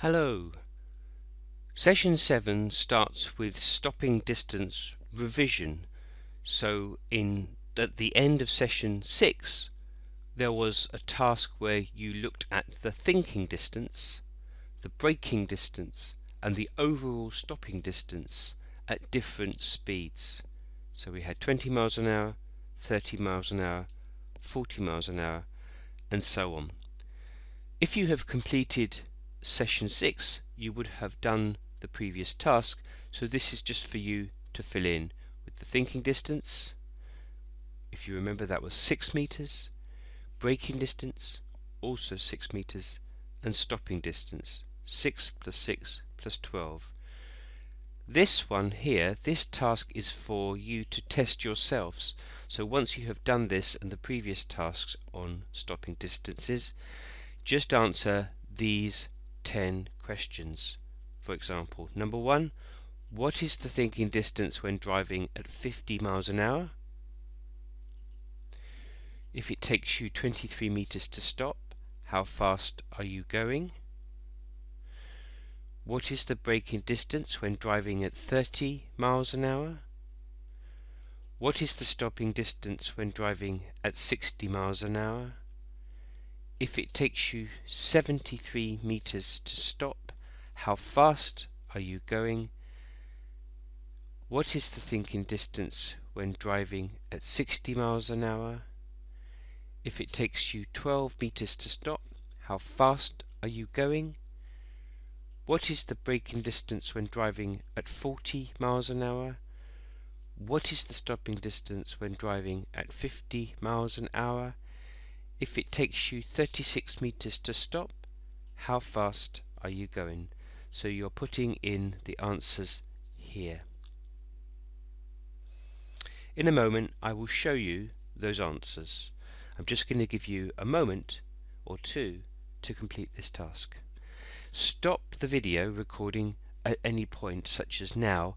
Hello. Session 7 starts with stopping distance revision. So at the end of session 6 there was a task where you looked at the thinking distance, the braking distance and the overall stopping distance at different speeds. So we had 20 miles an hour, 30 miles an hour, 40 miles an hour and so on. If you have completed session 6 you would have done the previous task, so this is just for you to fill in with the thinking distance. If you remember, that was 6 meters, braking distance also 6 meters, and stopping distance 6 plus 6 plus 12. This one here, this task is for you to test yourselves. So once you have done this and the previous tasks on stopping distances, just answer these 10 questions. For example, number 1, what is the thinking distance when driving at 50 miles an hour? If it takes you 23 meters to stop, how fast are you going? What is the braking distance when driving at 30 miles an hour? What is the stopping distance when driving at 60 miles an hour? If it takes you 73 meters to stop, how fast are you going? What is the thinking distance when driving at 60 miles an hour? If it takes you 12 meters to stop, how fast are you going? What is the braking distance when driving at 40 miles an hour? What is the stopping distance when driving at 50 miles an hour? If it takes you 36 meters to stop, how fast are you going? So you're putting in the answers here. In a moment I will show you those answers. I'm just going to give you a moment or two to complete this task. Stop the video recording at any point, such as now,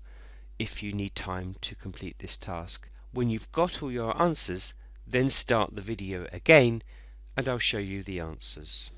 if you need time to complete this task. When you've got all your answers, then start the video again and I'll show you the answers.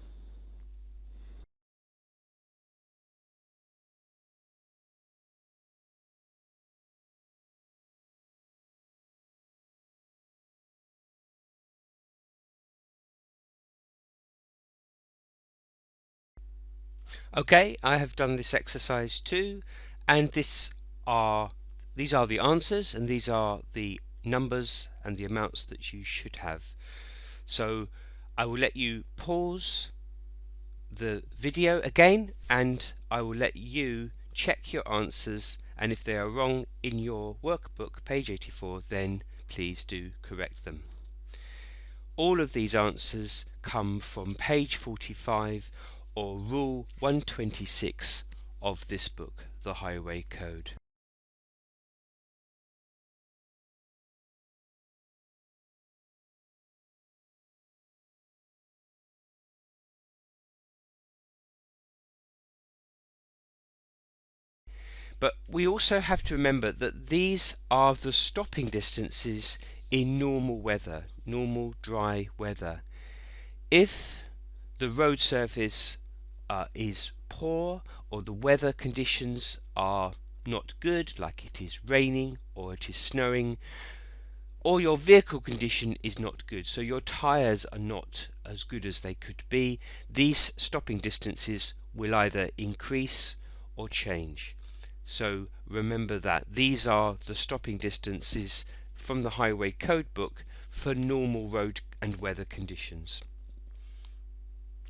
Okay, I have done this exercise too, and these are the answers, and these are the numbers and the amounts that you should have. So I will let you pause the video again and I will let you check your answers, and if they are wrong in your workbook, page 84, then please do correct them. All of these answers come from page 45 or rule 126 of this book, the Highway Code. But we also have to remember that these are the stopping distances in normal weather, normal dry weather. If the road surface is poor or the weather conditions are not good, like it is raining or it is snowing, or your vehicle condition is not good, so your tyres are not as good as they could be, these stopping distances will either increase or change. So remember that these are the stopping distances from the Highway Code book for normal road and weather conditions.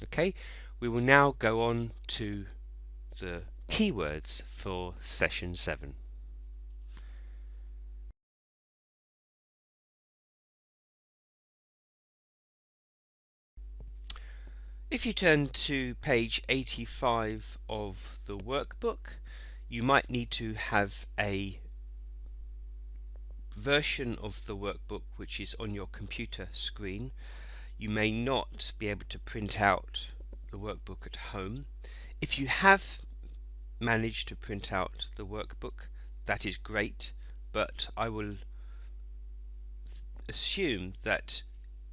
Okay, we will now go on to the keywords for session 7. If you turn to page 85 of the workbook, you might need to have a version of the workbook which is on your computer screen. You may not be able to print out the workbook at home. If you have managed to print out the workbook, that is great, but I will assume that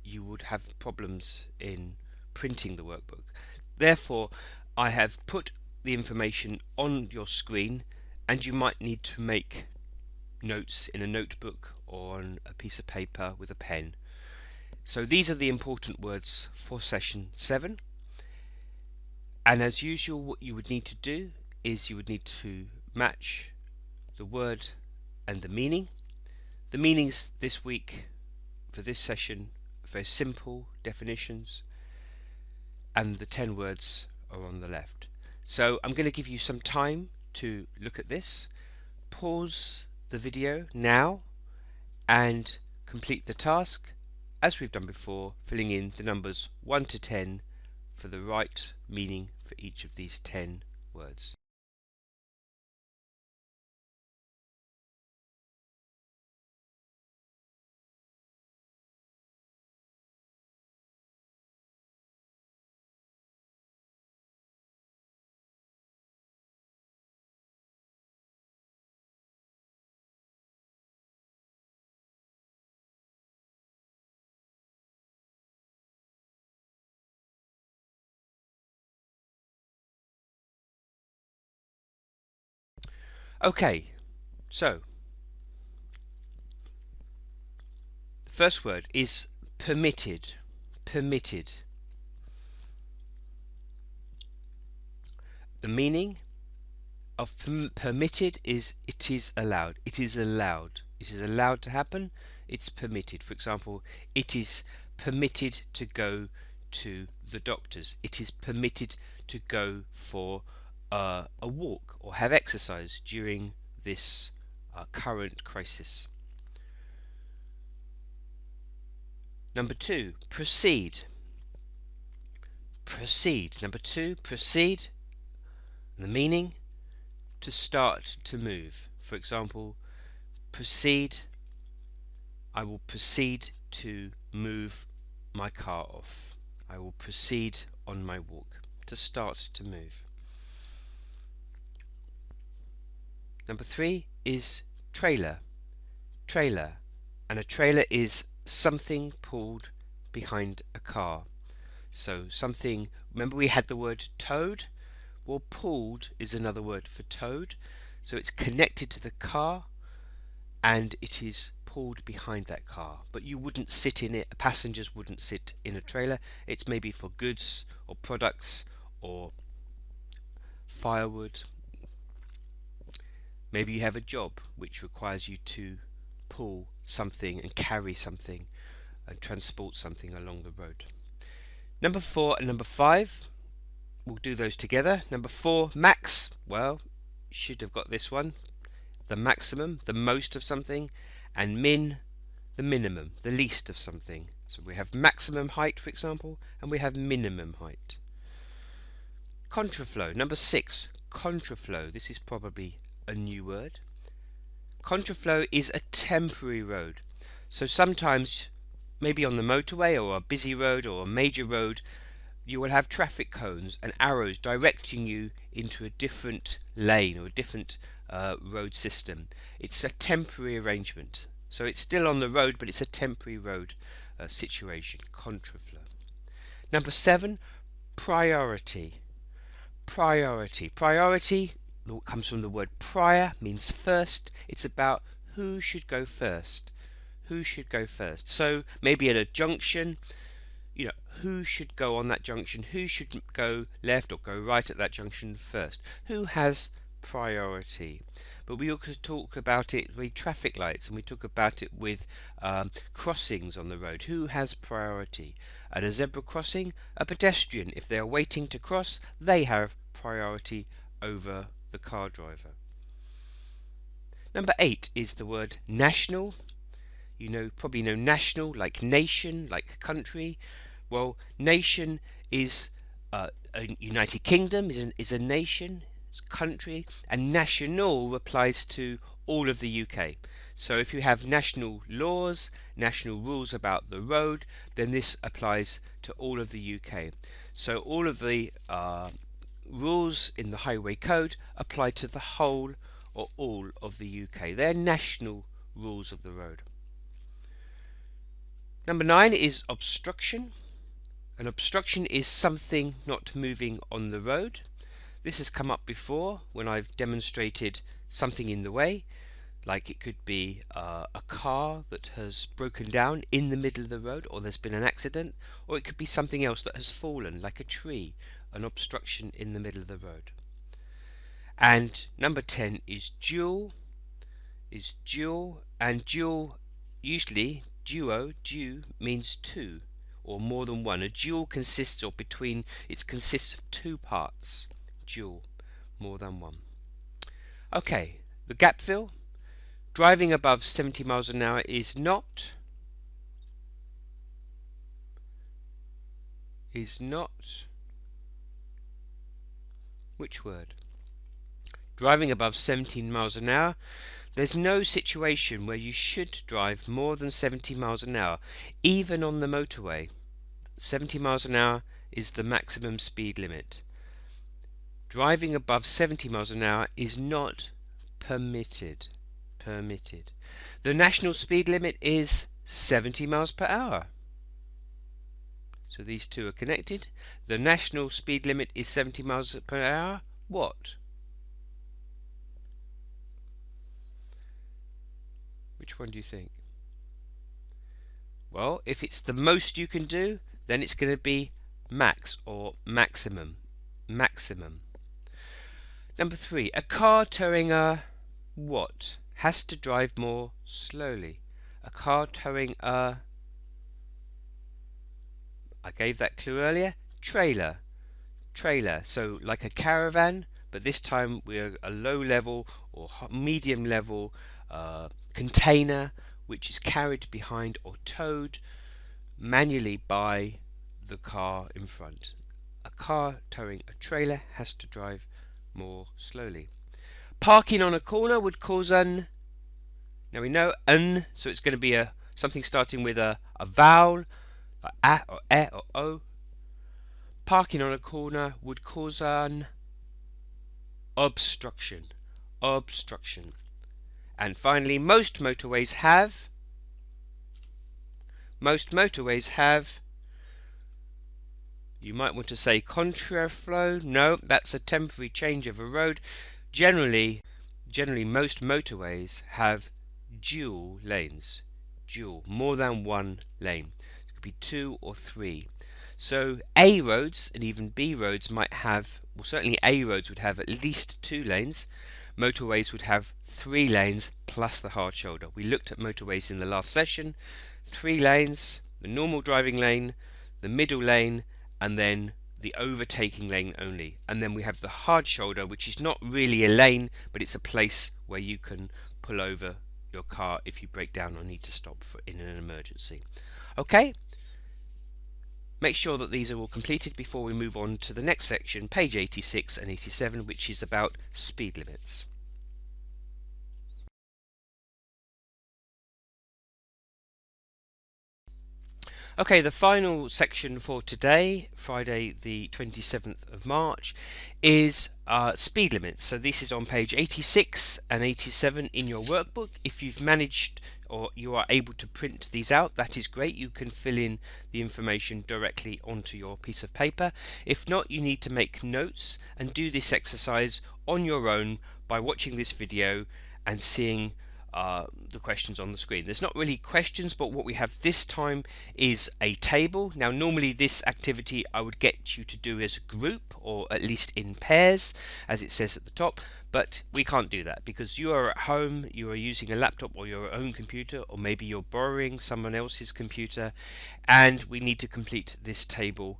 you would have problems in printing the workbook. Therefore, I have put the information on your screen, and you might need to make notes in a notebook or on a piece of paper with a pen. So these are the important words for session 7. And as usual, what you would need to do is you would need to match the word and the meaning. The meanings this week for this session are very simple definitions, and the 10 words are on the left. So I'm going to give you some time to look at this. Pause the video now and complete the task as we've done before, filling in the numbers 1 to 10 for the right meaning for each of these 10 words. Okay, so the first word is permitted. Permitted. The meaning of permitted is it is allowed. It is allowed. It is allowed to happen. It's permitted. For example, it is permitted to go to the doctors. It is permitted to go for a walk or have exercise during this current crisis. Number 2, proceed. Proceed. Number 2, proceed. The meaning, to start to move. For example, proceed. I will proceed to move my car off. I will proceed on my walk. To start to move. Number 3 is trailer. Trailer. And a trailer is something pulled behind a car. So something, remember we had the word towed? Well, pulled is another word for towed. So it's connected to the car and it is pulled behind that car. But you wouldn't sit in it, passengers wouldn't sit in a trailer. It's maybe for goods or products or firewood. Maybe you have a job which requires you to pull something and carry something and transport something along the road. Number 4 and number 5, we'll do those together. Number 4, max. Well, you should have got this one. The maximum, the most of something, and min, the minimum, the least of something. So we have maximum height, for example, and we have minimum height. Contraflow. Number 6, contraflow. This is probably a new word. Contraflow is a temporary road. So sometimes, maybe on the motorway or a busy road or a major road, you will have traffic cones and arrows directing you into a different lane or a different road system. It's a temporary arrangement. So it's still on the road, but it's a temporary road situation. Contraflow. Number 7, priority. Priority. Priority comes from the word prior, means first. It's about who should go first. Who should go first? So maybe at a junction, who should go on that junction? Who should go left or go right at that junction first? Who has priority? But we also talk about it with traffic lights, and we talk about it with crossings on the road. Who has priority? At a zebra crossing, a pedestrian, if they are waiting to cross, they have priority over the car driver. Number 8 is the word national. Probably know national, like nation, like country. Well, nation is a United Kingdom is a nation, it's a country, and national applies to all of the UK. So if you have national laws, national rules about the road, then this applies to all of the UK. So all of the rules in the highway code apply to the whole or all of the UK. They're national rules of the road. Number 9 is obstruction. An obstruction is something not moving on the road. This has come up before when I've demonstrated something in the way, like it could be a car that has broken down in the middle of the road, or there's been an accident, or it could be something else that has fallen, like a tree, an obstruction in the middle of the road. And number 10 is dual, and dual, usually duo means two or more than one. A dual consists consists of two parts. Dual, more than one. Okay, the gap fill. Driving above 70 miles an hour is not which word? Driving above 17 miles an hour. There's no situation where you should drive more than 70 miles an hour, even on the motorway. 70 miles an hour is the maximum speed limit. Driving above 70 miles an hour is not permitted. The national speed limit is 70 miles per hour. So these two are connected. The national speed limit is 70 miles per hour. What? Which one do you think? Well, if it's the most you can do, then it's going to be max or maximum. Number 3, a car towing a what? Has to drive more slowly. A car towing a, I gave that clue earlier, trailer. So like a caravan, but this time we're a low level or medium level container which is carried behind or towed manually by the car in front. A car towing a trailer has to drive more slowly. Parking on a corner would cause an, now we know an, so it's going to be something starting with a vowel, like a or e or o. Parking on a corner would cause an obstruction. And finally, most motorways have, you might want to say contraflow. No, that's a temporary change of a road. Generally most motorways have dual lanes. More than one lane. It could be 2 or 3. So A roads and even B roads might have, well, certainly A roads would have at least 2 lanes. Motorways would have 3 lanes plus the hard shoulder. We looked at motorways in the last session. 3 lanes, the normal driving lane, the middle lane, and then the overtaking lane only. And then we have the hard shoulder, which is not really a lane, but it's a place where you can pull over your car if you break down or need to stop in an emergency. Okay? Make sure that these are all completed before we move on to the next section, page 86 and 87, which is about speed limits. Okay, the final section for today, Friday the 27th of March, is speed limits. So this is on page 86 and 87 in your workbook. If you've managed or you are able to print these out, that is great. You can fill in the information directly onto your piece of paper. If not, you need to make notes and do this exercise on your own by watching this video and seeing the questions on the screen. There's not really questions, but what we have this time is a table. Now normally this activity I would get you to do as a group or at least in pairs, as it says at the top, but we can't do that because you are at home, you are using a laptop or your own computer, or maybe you're borrowing someone else's computer, and we need to complete this table.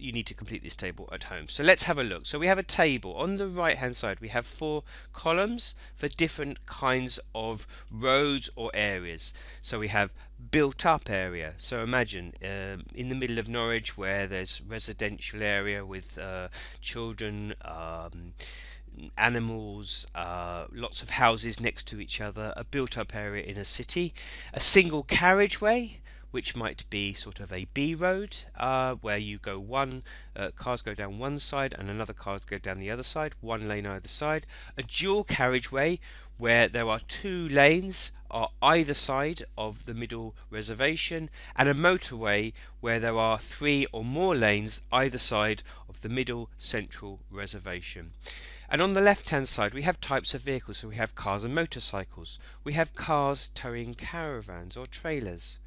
You need to complete this table at home. So let's have a look. So we have a table. On the right hand side we have 4 columns for different kinds of roads or areas. So we have built up area. So imagine in the middle of Norwich where there's residential area with children, animals, lots of houses next to each other, a built up area in a city. A single carriageway which might be sort of a B road, where you go cars go down one side and another cars go down the other side, one lane either side. A dual carriageway, where there are two lanes on either side of the middle reservation, and a motorway where there are three or more lanes either side of the middle central reservation. And on the left hand side we have types of vehicles. So we have cars and motorcycles, we have cars towing caravans or trailers,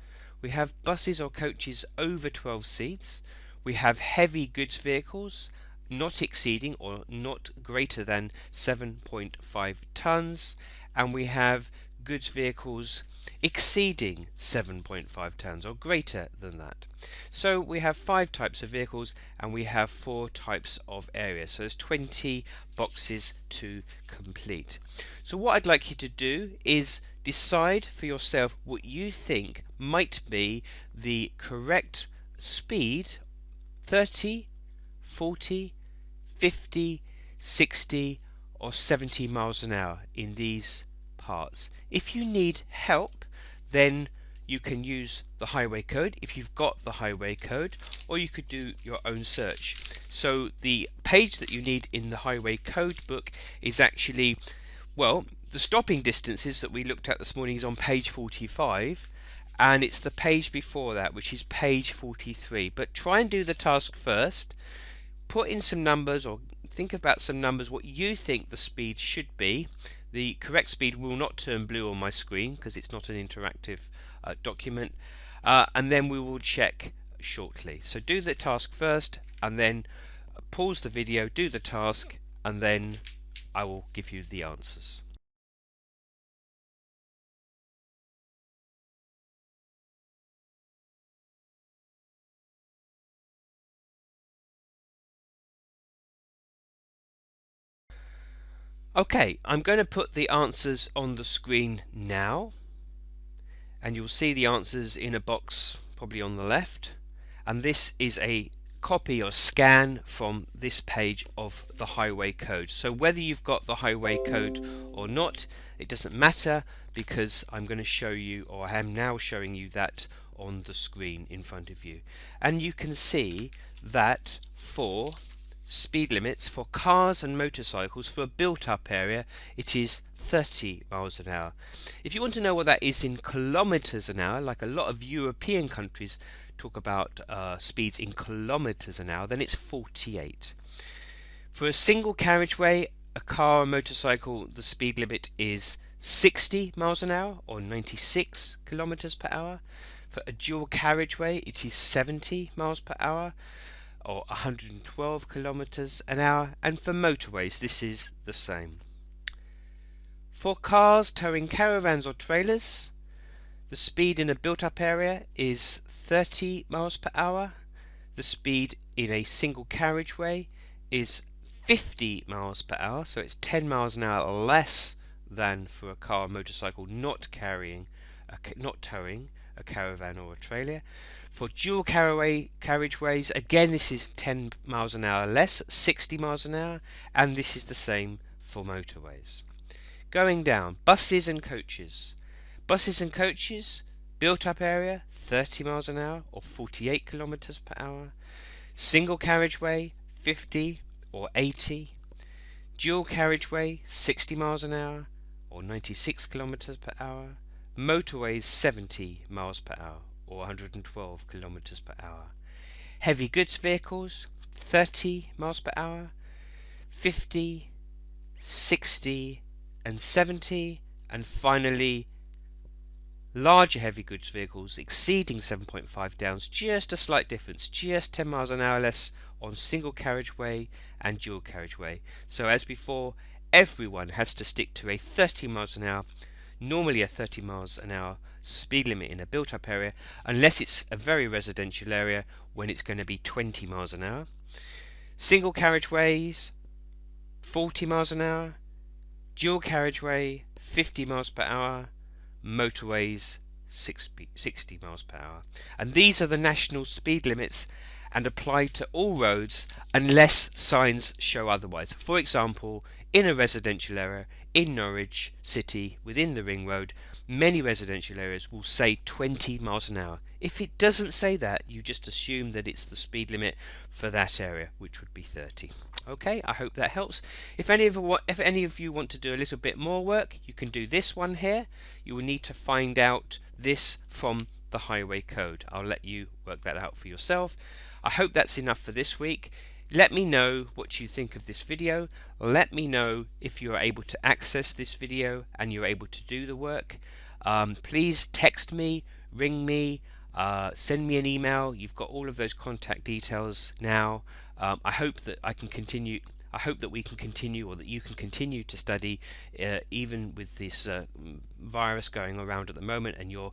we have buses or coaches over 12 seats, we have heavy goods vehicles not exceeding or not greater than 7.5 tons, and we have goods vehicles exceeding 7.5 tons or greater than that. So we have 5 types of vehicles and we have 4 types of area. So there's 20 boxes to complete. So what I'd like you to do is decide for yourself what you think might be the correct speed: 30, 40, 50, 60 or 70 miles an hour in these parts. If you need help, then you can use the highway code if you've got the highway code, or you could do your own search. So the page that you need in the highway code book is actually, well, the stopping distances that we looked at this morning is on page 45, and it's the page before that, which is page 43. But try and do the task first. Put in some numbers, or think about some numbers, what you think the speed should be. The correct speed will not turn blue on my screen because it's not an interactive document, and then we will check shortly. So do the task first and then pause the video, do the task, and then I will give you the answers. Okay, I'm going to put the answers on the screen now, and you'll see the answers in a box probably on the left, and this is a copy or scan from this page of the highway code. So whether you've got the highway code or not, it doesn't matter, because I'm going to show you, or I am now showing you, that on the screen in front of you. And you can see that for speed limits for cars and motorcycles for a built-up area, it is 30 miles an hour. If you want to know what that is in kilometers an hour, like a lot of European countries talk about speeds in kilometers an hour, then it's 48. For a single carriageway, a car or motorcycle, the speed limit is 60 miles an hour or 96 kilometers per hour. For a dual carriageway, it is 70 miles per hour or 112 kilometers an hour, and for motorways this is the same. For cars towing caravans or trailers, the speed in a built-up area is 30 miles per hour. The speed in a single carriageway is 50 miles per hour, so it's 10 miles an hour less than for a car or motorcycle not towing a caravan or a trailer. For dual carriageways, again this is 10 miles an hour less, 60 miles an hour, and this is the same for motorways. Going down, buses and coaches. Buses and coaches, built up area 30 miles an hour or 48 kilometers per hour. Single carriageway 50 or 80. Dual carriageway 60 miles an hour or 96 kilometers per hour. Motorways 70 miles per hour or 112 kilometers per hour. Heavy goods vehicles 30 miles per hour, 50, 60 and 70, and finally larger heavy goods vehicles exceeding 7.5 tons, just a slight difference, just 10 miles an hour less on single carriageway and dual carriageway. So as before, everyone has to stick to a 30 miles an hour, normally a 30 miles an hour speed limit in a built-up area, unless it's a very residential area when it's going to be 20 miles an hour. Single carriageways 40 miles an hour, dual carriageway 50 miles per hour, motorways 60 miles per hour. And these are the national speed limits and apply to all roads unless signs show otherwise. For example, in a residential area in Norwich City within the Ring Road, many residential areas will say 20 miles an hour. If it doesn't say that, you just assume that it's the speed limit for that area, which would be 30. Okay, I hope that helps. If any of you want to do a little bit more work, you can do this one here. You will need to find out this from the highway code. I'll let you work that out for yourself. I hope that's enough for this week. Let me know what you think of this video. Let me know if you're able to access this video and you're able to do the work. Please text me, ring me, send me an email. You've got all of those contact details now. I hope that I can continue. I hope that we can continue, or that you can continue to study, even with this virus going around at the moment, and you're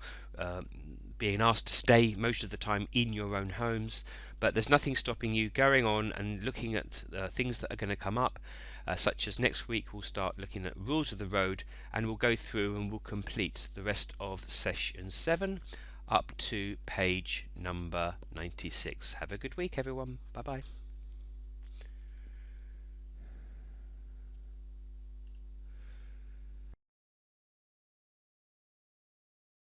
being asked to stay most of the time in your own homes. But there's nothing stopping you going on and looking at things that are going to come up, such as next week we'll start looking at rules of the road, and we'll go through and we'll complete the rest of session 7 up to page number 96. Have a good week, everyone. Bye bye.